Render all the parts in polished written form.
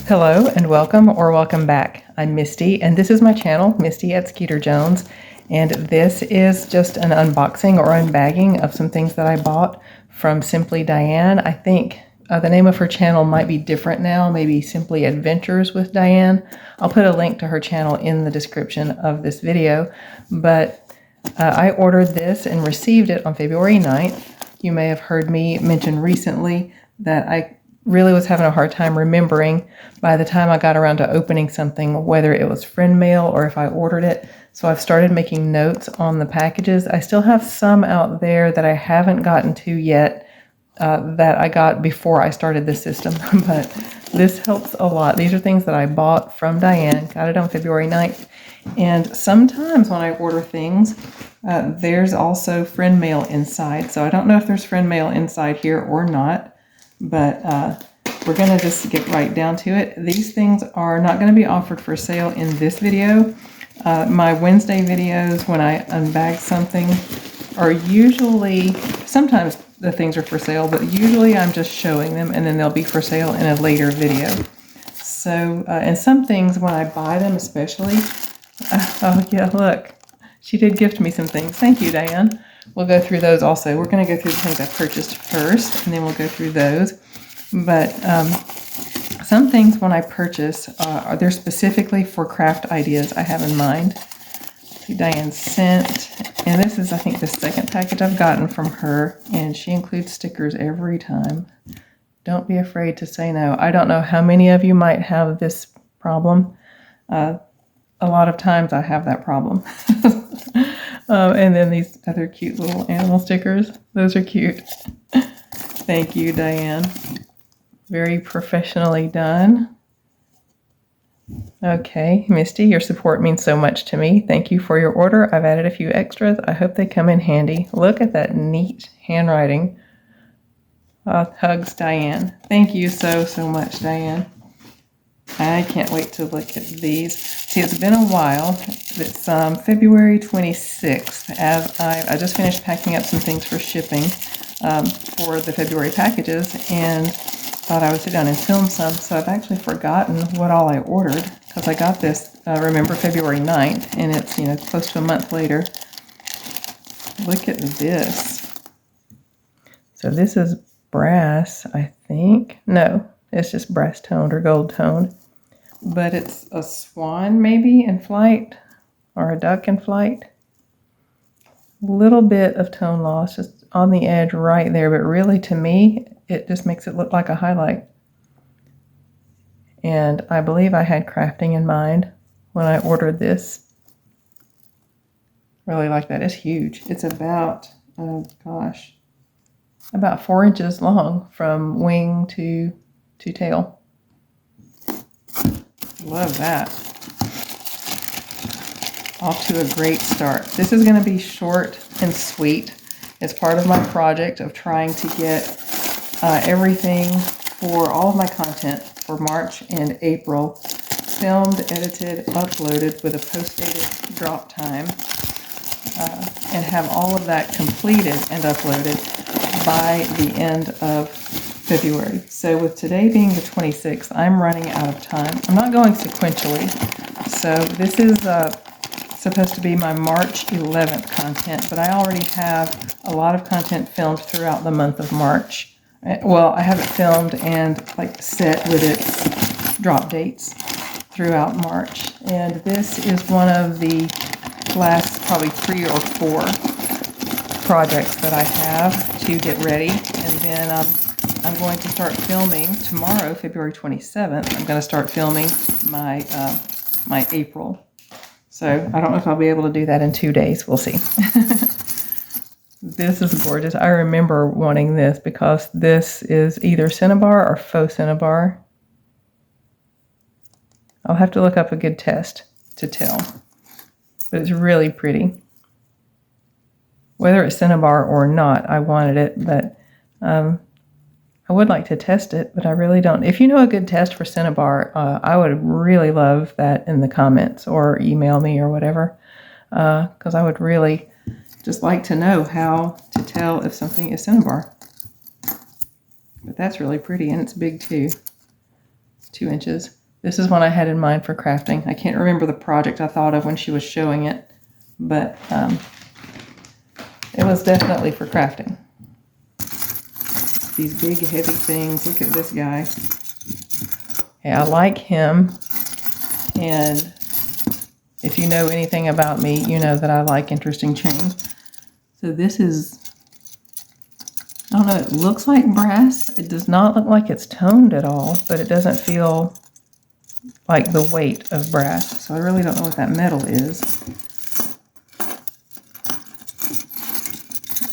Hello and welcome or welcome back. I'm Misty and this is my channel, Misty at Skeeter Jones, and this is just an unboxing or unbagging of some things that I bought from Simply Diane. I think the name of her channel might be different now, maybe Simply Adventures with Diane. I'll put a link to her channel in the description of this video, but I ordered this and received it on February 9th. You may have heard me mention recently that I really was having a hard time remembering by the time I got around to opening something whether it was friend mail or if I ordered it. So I've started making notes on the packages. I still have some out there that I haven't gotten to yet that I got before I started this system, but this helps a lot. These are things that I bought from Diane, got it on February 9th. And sometimes when I order things, there's also friend mail inside. So I don't know if there's friend mail inside here or not. But we're going to just get right down to it. These things are not going to be offered for sale in this video. My Wednesday videos when I unbag something are usually, sometimes the things are for sale, but usually I'm just showing them and then they'll be for sale in a later video. So, and some things when I buy them especially, oh yeah, look, she did gift me some things. Thank you, Diane. We'll go through those also. We're going to go through the things I purchased first, and then we'll go through those. But some things when I purchase, they're specifically for craft ideas I have in mind. See, Diane sent, and this is, I think, the second package I've gotten from her, and she includes stickers every time. Don't be afraid to say no. I don't know how many of you might have this problem. A lot of times I have that problem. And then these other cute little animal stickers. Those are cute. Thank you, Diane. Very professionally done. Okay, Misty, your support means so much to me. Thank you for your order. I've added a few extras. I hope they come in handy. Look at that neat handwriting. Hugs, Diane. Thank you so much, Diane. I can't wait to look at these. See, it's been a while. It's February 26th. As I just finished packing up some things for shipping for the February packages and thought I would sit down and film some. So I've actually forgotten what all I ordered because I got this, remember, February 9th, and it's, you know, close to a month later. Look at this. So this is brass, I think. No. It's just brass toned or gold toned, but it's a swan maybe in flight or a duck in flight. Little bit of tone loss just on the edge right there, but really to me, it just makes it look like a highlight. And I believe I had crafting in mind when I ordered this. Really like that. It's huge. It's about, oh gosh, about 4 inches long from wing to tail. Love that. Off to a great start. This is going to be short and sweet. It's part of my project of trying to get everything for all of my content for March and April filmed, edited, uploaded with a post-dated drop time, and have all of that completed and uploaded by the end of February. So with today being the 26th, I'm running out of time. I'm not going sequentially. So this is supposed to be my March 11th content, but I already have a lot of content filmed throughout the month of March. Well, I have it filmed and like set with its drop dates throughout March. And this is one of the last probably 3 or 4 projects that I have to get ready. And then I'm going to start filming tomorrow, February 27th. I'm going to start filming my my April. So I don't know if I'll be able to do that in 2 days. We'll see. This is gorgeous. I remember wanting this because this is either Cinnabar or faux Cinnabar. I'll have to look up a good test to tell. But it's really pretty. Whether it's Cinnabar or not, I wanted it, but I would like to test it, but I really don't. If you know a good test for Cinnabar, I would really love that in the comments or email me or whatever, because I would really just like to know how to tell if something is Cinnabar. But that's really pretty, and it's big too. 2 inches. This is one I had in mind for crafting. I can't remember the project I thought of when she was showing it, but it was definitely for crafting. These big heavy things. Look at this guy. Yeah, I like him, and if you know anything about me, you know that I like interesting chain. So this is, I don't know, it looks like brass. It does not look like it's toned at all, but it doesn't feel like the weight of brass. So I really don't know what that metal is.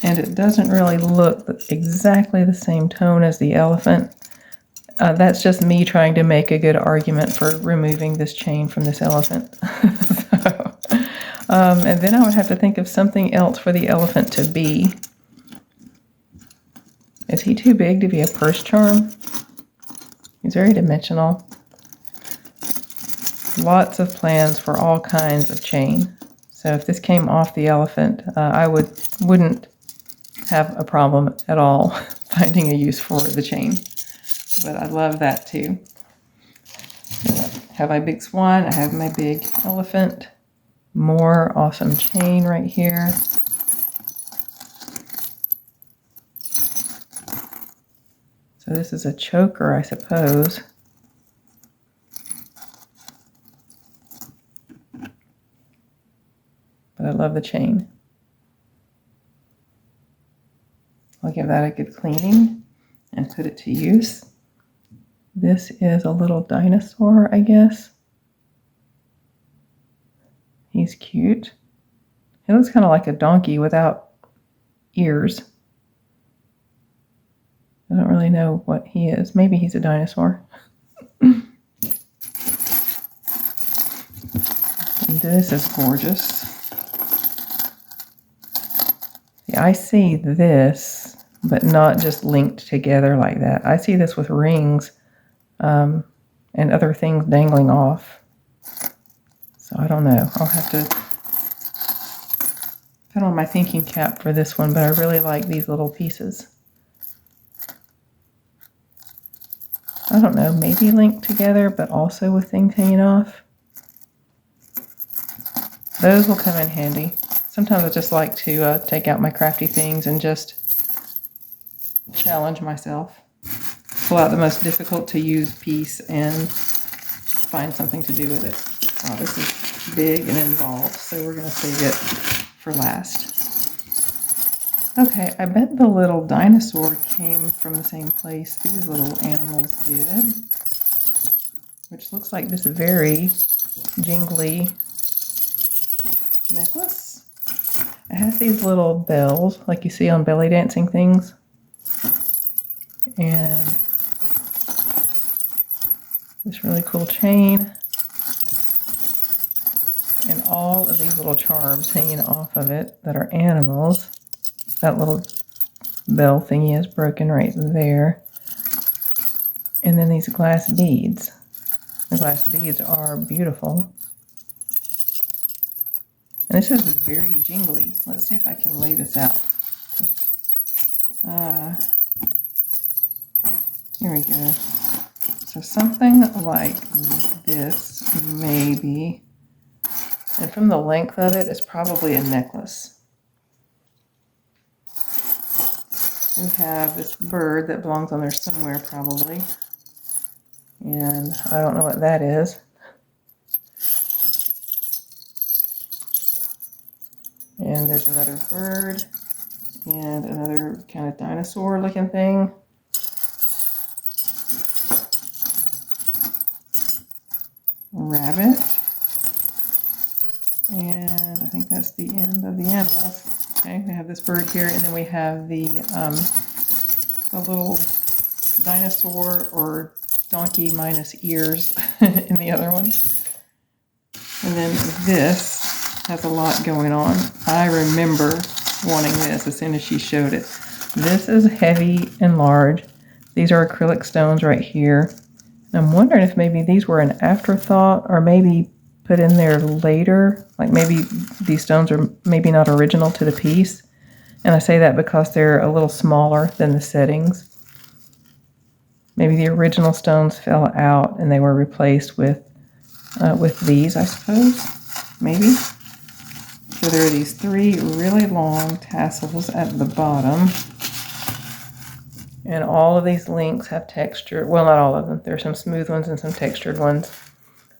And it doesn't really look exactly the same tone as the elephant. That's just me trying to make a good argument for removing this chain from this elephant. And then I would have to think of something else for the elephant to be. Is he too big to be a purse charm? He's very dimensional. Lots of plans for all kinds of chain. So if this came off the elephant, I wouldn't have a problem at all finding a use for the chain. But I love that too. I have my big swan, I have my big elephant. More awesome chain right here. So this is a choker, I suppose. But I love the chain. I'll give that a good cleaning and put it to use. This is a little dinosaur, I guess. He's cute. He looks kind of like a donkey without ears. I don't really know what he is. Maybe he's a dinosaur. And this is gorgeous. Yeah, I see this, but not just linked together like that. I see this with rings and other things dangling off. So I don't know. I'll have to put on my thinking cap for this one, but I really like these little pieces. I don't know, maybe linked together, but also with things hanging off. Those will come in handy. Sometimes I just like to take out my crafty things and just challenge myself. Pull out the most difficult to use piece and find something to do with it. Oh, this is big and involved, so we're going to save it for last. Okay, I bet the little dinosaur came from the same place these little animals did, which looks like this very jingly necklace. It has these little bells like you see on belly dancing things, and this really cool chain, and all of these little charms hanging off of it that are animals. That little bell thingy is broken right there. And then these glass beads. The glass beads are beautiful. And this is very jingly. Let's see if I can lay this out. Here we go. So something like this, maybe. And from the length of it, it's probably a necklace. We have this bird that belongs on there somewhere, probably. And I don't know what that is. And there's another bird and another kind of dinosaur looking thing. A rabbit. And I think that's the end of the animals. Okay, we have this bird here, and then we have the little dinosaur or donkey minus ears in the other one. And then this has a lot going on. I remember wanting this as soon as she showed it. This is heavy and large. These are acrylic stones right here. And I'm wondering if maybe these were an afterthought or maybe put in there later. Like maybe these stones are maybe not original to the piece. And I say that because they're a little smaller than the settings. Maybe the original stones fell out and they were replaced with these, I suppose. Maybe. So there are these 3 really long tassels at the bottom. And all of these links have texture. Well, not all of them. There are some smooth ones and some textured ones.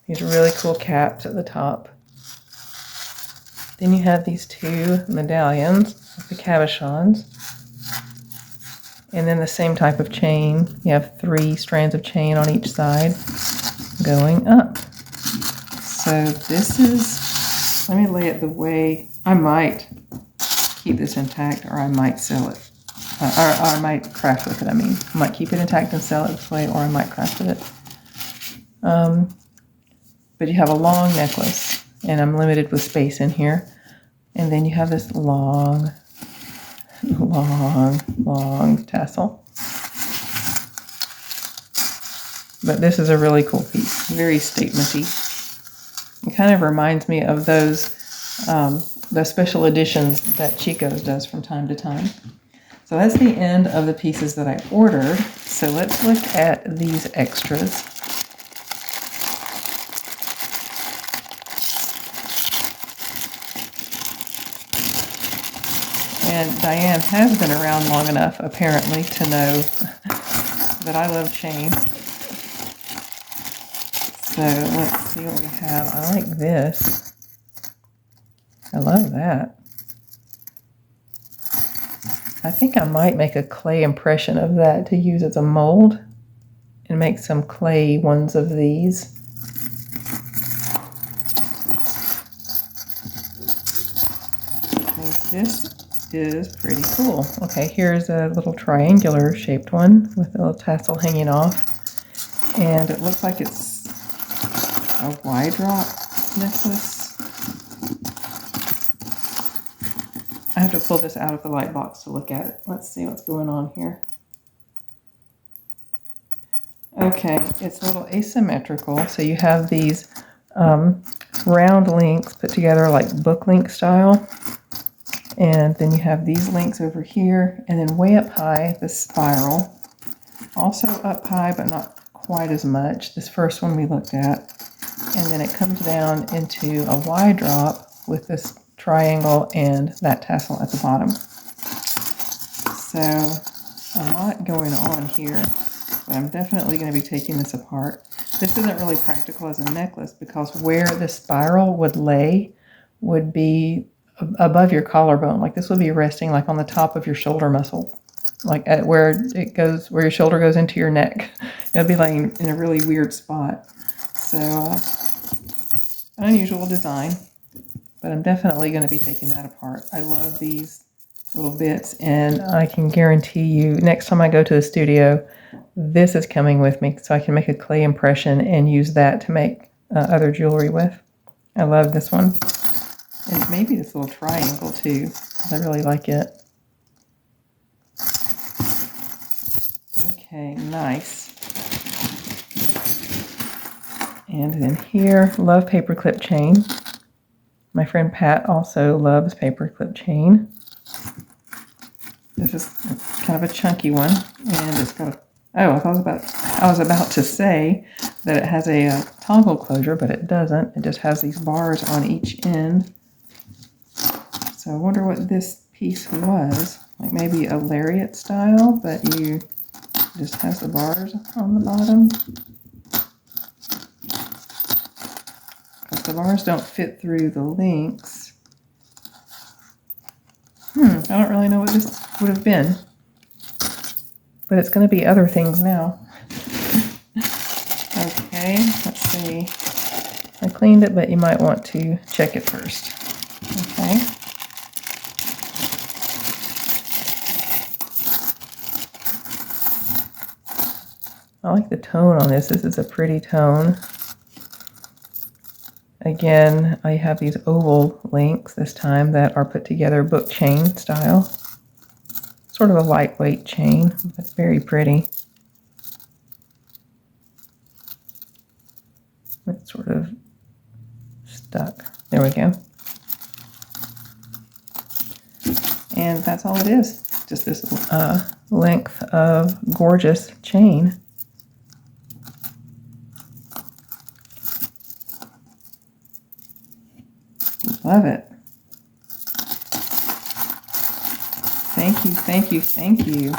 These really cool caps at the top. Then you have these 2 medallions, the cabochons. And then the same type of chain. You have 3 strands of chain on each side going up. So this is, let me lay it the way, I might keep this intact or I might sell it. Or I might craft with it, I mean. I might keep it intact and sell it this way, or I might craft with it. But you have a long necklace, and I'm limited with space in here. And then you have this long tassel. But this is a really cool piece, very statementy. It kind of reminds me of those the special editions that Chico's does from time to time. So that's the end of the pieces that I ordered. So let's look at these extras. And Diane has been around long enough, apparently, to know that I love chain. So let's see what we have. I like this. I love that. I think I might make a clay impression of that to use as a mold and make some clay ones of these. Okay, this is pretty cool. Okay, here's a little triangular shaped one with a little tassel hanging off. And it looks like it's a wide drop necklace. I have to pull this out of the light box to look at it. Let's see what's going on here. Okay, it's a little asymmetrical. So you have these round links put together like book link style. And then you have these links over here. And then way up high, the spiral. Also up high, but not quite as much. This first one we looked at. And then it comes down into a wide drop with this triangle and that tassel at the bottom. So a lot going on here, but I'm definitely going to be taking this apart. This isn't really practical as a necklace because where the spiral would lay would be above your collarbone. Like this would be resting like on the top of your shoulder muscle, like at where it goes, where your shoulder goes into your neck. It'll be laying in a really weird spot. So an unusual design. But I'm definitely going to be taking that apart. I love these little bits, and I can guarantee you next time I go to the studio, this is coming with me so I can make a clay impression and use that to make other jewelry with. I love this one. And maybe this little triangle too, because I really like it. Okay, nice. And then here, love paperclip chain. My friend Pat also loves paperclip chain. This is kind of a chunky one, and it's got a, I was about to say that it has a toggle closure, but it doesn't. It just has these bars on each end. So I wonder what this piece was. Like maybe a lariat style, but you just has the bars on the bottom. The bars don't fit through the links. I don't really know what this would have been. But it's going to be other things now. Okay, let's see. I cleaned it, but you might want to check it first. Okay. I like the tone on this. This is a pretty tone. Again, I have these oval links this time that are put together book chain style. Sort of a lightweight chain, but very pretty. It's sort of stuck. There we go. And that's all it is. Just this length of gorgeous chain. love it. Thank you, thank you, thank you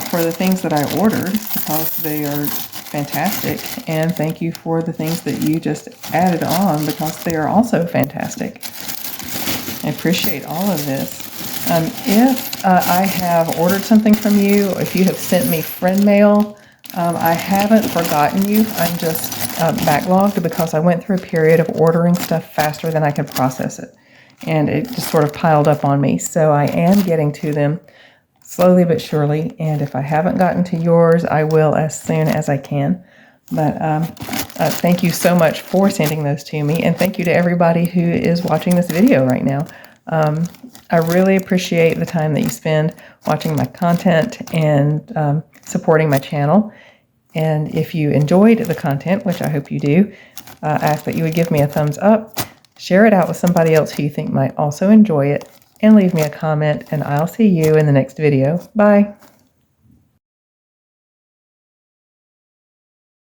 for the things that I ordered, because they are fantastic. And thank you for the things that you just added on, because they are also fantastic. I appreciate all of this. If I have ordered something from you, if you have sent me friend mail, I haven't forgotten you. I'm just backlogged because I went through a period of ordering stuff faster than I could process it. And it just sort of piled up on me. So I am getting to them slowly but surely. And if I haven't gotten to yours, I will as soon as I can. But thank you so much for sending those to me. And thank you to everybody who is watching this video right now. I really appreciate the time that you spend watching my content and supporting my channel. And if you enjoyed the content, which I hope you do, I ask that you would give me a thumbs up, share it out with somebody else who you think might also enjoy it, and leave me a comment, and I'll see you in the next video. Bye.